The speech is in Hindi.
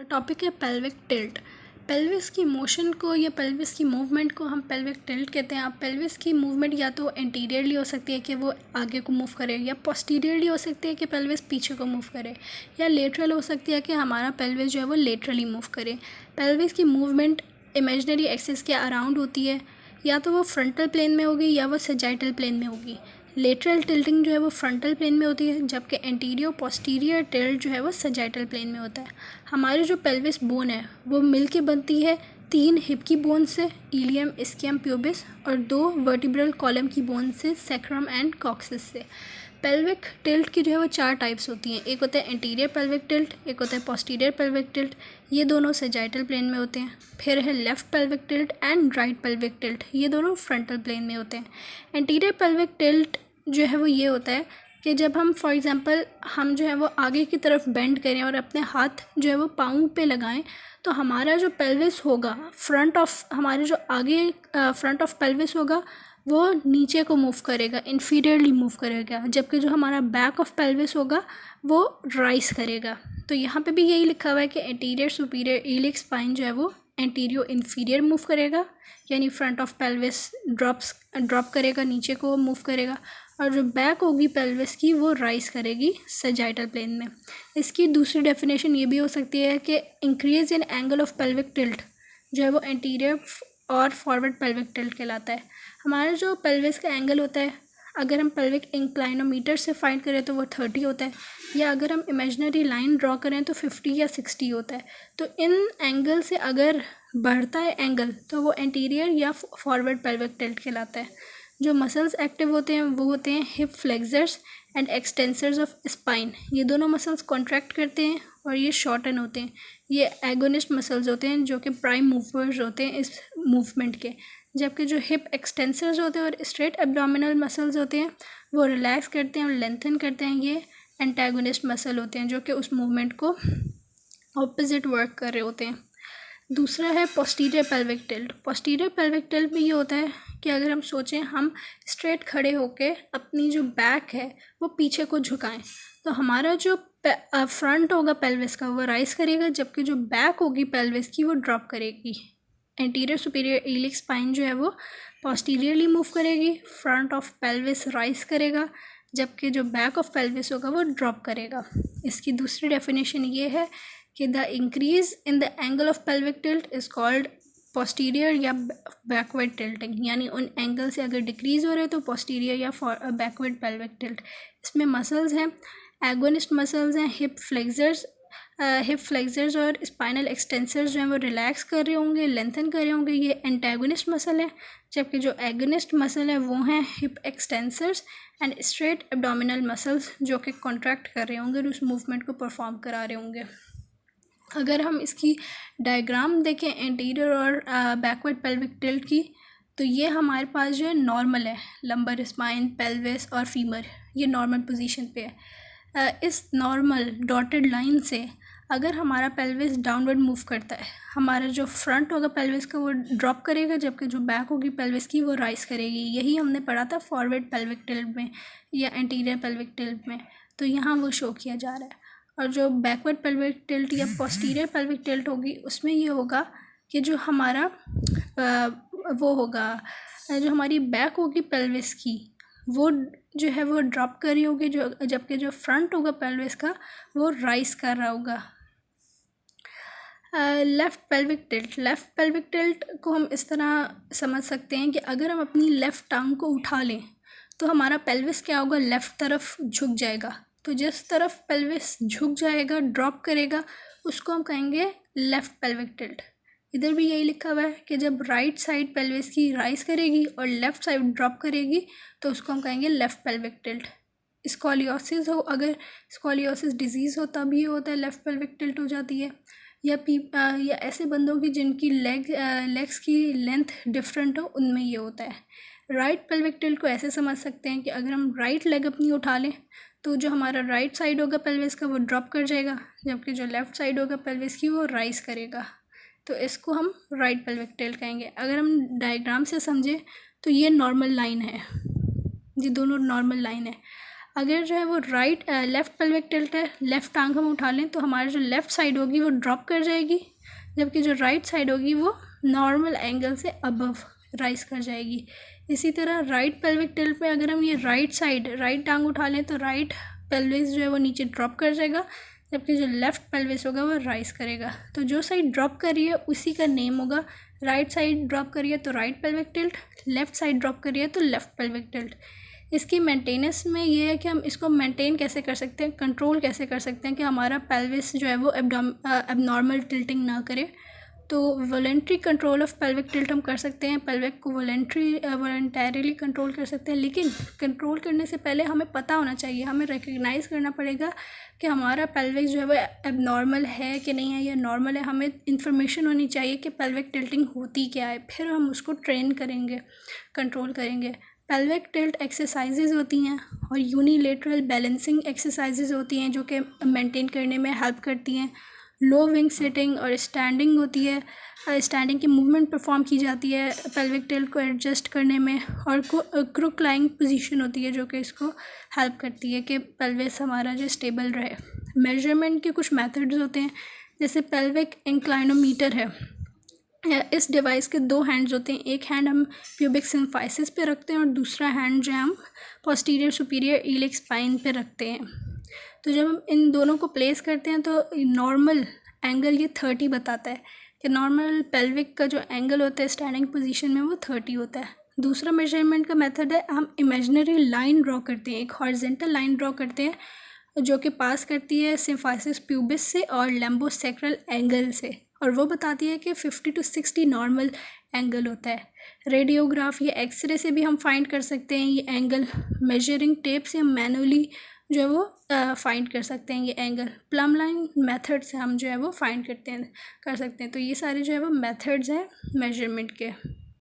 टॉपिक है पेल्विक टिल्ट। पेल्विस की मोशन को या पेल्विस की मूवमेंट को हम पेल्विक टिल्ट कहते हैं। आप पेल्विस की मूवमेंट या तो एंटीरियरली हो सकती है कि वो आगे को मूव करे, या पोस्टीरियरली हो सकती है कि पेल्विस पीछे को मूव करे, या लेटरल हो सकती है कि हमारा पेल्विस जो है वो लेटरली मूव करे। पेल्विस की मूवमेंट इमेजिनरी एक्सिस के अराउंड होती है, या तो वो फ्रंटल प्लेन में होगी या वो सैजिटल प्लेन में होगी। लेटरल टिल्टिंग जो है वो फ्रंटल प्लेन में होती है, जबकि एंटीरियर पोस्टीरियर टिल्ट जो है वो सैजिटल प्लेन में होता है। हमारी जो पेल्विस बोन है वो मिल के बनती है 3 हिप की बोन से, इलियम, इस्कियम, प्यूबिस, और 2 वर्टिब्रल कॉलम की बोन से, सैक्रम एंड कॉक्सिस से। पेल्विक टिल्ट की जो है वो 4 टाइप्स होती हैं। एक होता है एंटीरियर पेल्विक टिल्ट, एक होता है पोस्टीरियर पेल्विक टिल्ट, ये दोनों सैजिटल प्लेन में होते हैं। फिर है left pelvic tilt and right pelvic tilt, ये दोनों फ्रंटल प्लेन में होते हैं। एंटीरियर पेल्विक टिल्ट जो है वो ये होता है कि जब हम फॉर एग्ज़ाम्पल हम जो है वो आगे की तरफ बेंड करें और अपने हाथ जो है वो पाँव पे लगाएं, तो हमारा जो पेल्विस होगा हमारे जो आगे फ्रंट ऑफ पेल्विस होगा वो नीचे को मूव करेगा, इन्फीरियरली मूव करेगा, जबकि जो हमारा बैक ऑफ पेल्विस होगा वो राइज करेगा। तो यहाँ पे भी यही लिखा हुआ है कि एंटीरियर सुपीरियर ईलिक स्पाइन जो है वो एंटीरियो इन्फीरियर मूव करेगा, यानी फ्रंट ऑफ पेल्विस ड्रॉप करेगा, नीचे को मूव करेगा, और जो बैक होगी पेल्विस की वो राइज करेगी सैजिटल प्लेन में। इसकी दूसरी डेफिनेशन ये भी हो सकती है कि increase in angle of pelvic tilt जो है वो एंटीरियर और फॉरवर्ड पेल्विक टिल्ट कहलाता है। हमारा जो पेल्विस का एंगल होता है, अगर हम पेल्विक इंक्लाइनोमीटर से फाइंड करें तो वो 30 होता है, या अगर हम इमेजिनरी लाइन ड्रॉ करें तो 50 या 60 होता है। तो इन एंगल से अगर बढ़ता है एंगल तो वो एंटीरियर या फॉरवर्ड पेल्विक टिल्ट कहलाता है। जो मसल्स एक्टिव होते हैं वो होते हैं hip flexors and extensors of spine, ये दोनों मसल्स कॉन्ट्रैक्ट करते हैं और ये शॉर्टन होते हैं। ये एगोनिस्ट मसल्स होते हैं जो कि प्राइम मूवर्स होते हैं इस मूवमेंट के, जबकि जो हिप एक्सटेंसर्स होते हैं और स्ट्रेट एब्डोमिनल मसल्स होते हैं वो रिलैक्स करते हैं और लेंथन करते हैं। ये एंटागोनिस्ट मसल होते हैं जो कि उस मूवमेंट को ऑपोजिट वर्क कर रहे होते हैं। दूसरा है posterior pelvic tilt. Posterior pelvic tilt में ये होता है कि अगर हम सोचें हम स्ट्रेट खड़े होके अपनी जो बैक है वो पीछे को झुकाएं, तो हमारा जो फ्रंट होगा पेल्विस का वो राइज करेगा, जबकि जो बैक होगी पेल्विस की वो ड्रॉप करेगी। एंटीरियर सुपीरियर ईलिक स्पाइन जो है वो पोस्टीरियरली मूव करेगी, फ्रंट ऑफ पेल्विस राइज करेगा, जबकि जो बैक ऑफ पेल्विस होगा वो ड्रॉप करेगा। इसकी दूसरी डेफिनेशन ये है कि the increase in the angle of pelvic tilt is called posterior या बैकवर्ड टिल्टिंग, यानी उन एंगल से अगर डिक्रीज़ हो रहे हैं तो पोस्टीरियर या बैकवर्ड पेल्विक टिल्ट। इसमें मसल्स हैं, एगोनिस्ट मसल्स हैं, हिप फ्लेक्सर्स और स्पाइनल एक्सटेंसर्स जो हैं वो रिलैक्स कर रहे होंगे, लेंथन कर रहे होंगे, ये एंटागोनिस्ट मसल है। जबकि जो एगोनिस्ट मसल है वो हैं hip extensors and straight abdominal muscles जो कि कॉन्ट्रैक्ट कर रहे होंगे और उस मूवमेंट को परफॉर्म करा रहे होंगे। अगर हम इसकी डायग्राम देखें एंटीरियर और बैकवर्ड पेल्विक टिल्ट की, तो ये हमारे पास जो है नॉर्मल है, लंबर स्पाइन, पेल्विस और फीमर ये नॉर्मल पोजीशन पे है। इस नॉर्मल डॉटेड लाइन से अगर हमारा पेल्विस डाउनवर्ड मूव करता है, हमारा जो फ्रंट होगा पेल्विस का वो ड्रॉप करेगा, जबकि जो बैक होगी पेल्विस की वो राइज करेगी। यही हमने पढ़ा था फॉरवर्ड पेल्विक टिल्ट में या एंटीरियर पेल्विक टिल्ट में, तो यहाँ वो शो किया जा रहा है। और जो बैकवर्ड पेल्विक टिल्ट या पोस्टीरियर पेल्विक टिल्ट होगी उसमें ये होगा कि जो हमारा वो होगा, जो हमारी बैक होगी पेल्विस की वो जो है वो ड्रॉप कर रही होगी, जबकि जो फ्रंट होगा पेल्विस का वो राइज कर रहा होगा। लेफ़्ट पेल्विक टिल्ट को हम इस तरह समझ सकते हैं कि अगर हम अपनी लेफ़्ट टांग को उठा लें तो हमारा पेल्विस क्या होगा, लेफ़्ट तरफ झुक जाएगा। तो जिस तरफ पेल्विस झुक जाएगा, ड्रॉप करेगा, उसको हम कहेंगे लेफ़्ट पेल्विक टिल्ट। इधर भी यही लिखा हुआ है कि जब राइट साइड पेल्विस की राइज करेगी और लेफ़्ट साइड ड्रॉप करेगी तो उसको हम कहेंगे लेफ़्ट पेल्विक टिल्ट। स्कॉलियोसिस हो, अगर स्कॉलियोसिस डिजीज़ हो तब ये होता है लेफ़्ट पेल्विक टिल्ट हो जाती है, या ऐसे बंदों की जिनकी लेग्स की लेंथ डिफरेंट हो उनमें ये होता है। राइट पेल्विक टिल्ट को ऐसे समझ सकते हैं कि अगर हम राइट लेग अपनी उठा लें तो जो हमारा राइट साइड होगा पेल्विस का वो ड्रॉप कर जाएगा, जबकि जो लेफ़्ट साइड होगा पेल्विस की वो राइज करेगा। तो इसको हम राइट पेल्विक टिल्ट कहेंगे। अगर हम डायग्राम से समझें तो ये नॉर्मल लाइन है, ये दोनों नॉर्मल लाइन है। अगर जो है वो लेफ़्ट पेल्विक टिल्ट है, लेफ़्ट टांग हम उठा लें तो हमारी जो लेफ़्ट साइड होगी वो ड्रॉप कर जाएगी, जबकि जो राइट साइड होगी वो नॉर्मल एंगल से अबव राइज कर जाएगी। इसी तरह राइट पेल्विक टिल्ट में अगर हम ये राइट टांग उठा लें तो राइट पेल्विस जो है वो नीचे ड्रॉप कर जाएगा, जबकि जो लेफ़्ट पेल्विस होगा वो राइज करेगा। तो जो साइड ड्रॉप कर रही है उसी का नेम होगा, राइट साइड ड्रॉप करिए तो right pelvic tilt, left side drop करिए तो लेफ़्ट पेल्विक टिल्ट। इसकी मेंटेनेंस में ये है कि हम इसको मेंटेन कैसे कर सकते हैं, कंट्रोल कैसे कर सकते हैं कि हमारा पेल्विस जो है वो एबनॉर्मल टिल्टिंग ना करे। तो voluntary control of pelvic tilt हम कर सकते हैं, पेल्विक को वॉलेंटरीली कंट्रोल कर सकते हैं, लेकिन कंट्रोल करने से पहले हमें पता होना चाहिए, हमें रिकग्नाइज़ करना पड़ेगा कि हमारा पेल्विक जो है वो एबनॉर्मल है कि नहीं है या नॉर्मल है। हमें इन्फॉर्मेशन होनी चाहिए कि पेल्विक टिल्टिंग होती क्या है, फिर हम उसको ट्रेन करेंगे, कंट्रोल करेंगे। पेल्विक टिल्ट एक्सरसाइजेज होती हैं और यूनिलेटरल बैलेंसिंग एक्सरसाइजेज होती हैं जो कि मेंटेन करने में हेल्प करती हैं। लो विंग सिटिंग और स्टैंडिंग होती है, स्टैंडिंग की मूवमेंट परफॉर्म की जाती है पेल्विक टिल्ट को एडजस्ट करने में, और क्रुक लाइंग पोजीशन होती है जो कि इसको हेल्प करती है कि पेल्विस हमारा जो स्टेबल रहे। मेजरमेंट के कुछ मेथड्स होते हैं, जैसे पेल्विक इंक्लाइनोमीटर है। इस डिवाइस के दो हैंड्स होते हैं, एक हैंड हम प्यूबिक सिम्फाइसिस पे रखते हैं और दूसरा हैंड जो है हम पोस्टीरियर सुपीरियर ईलिक स्पाइन पे रखते हैं। तो जब हम इन दोनों को प्लेस करते हैं तो नॉर्मल एंगल ये 30 बताता है कि नॉर्मल पेल्विक का जो एंगल होता है स्टैंडिंग पोजीशन में वो 30 होता है। दूसरा मेजरमेंट का मेथड है, हम इमेजिनरी लाइन ड्रॉ करते हैं, एक हॉरिजॉन्टल लाइन ड्रॉ करते हैं जो कि पास करती है सिम्फाइसिस प्यूबिस से और लैम्बोसेक्रल एंगल से, और वो बताती है कि 50 to 60 नॉर्मल एंगल होता है। रेडियोग्राफ या एक्सरे से भी हम फाइंड कर सकते हैं ये एंगल, मेजरिंग टेप से हम मैनुअली जो है वो फाइंड कर सकते हैं ये एंगल, प्लम लाइन मेथड से हम जो है वो फाइंड कर सकते हैं। तो ये सारे जो है वो मेथड्स हैं मेजरमेंट के।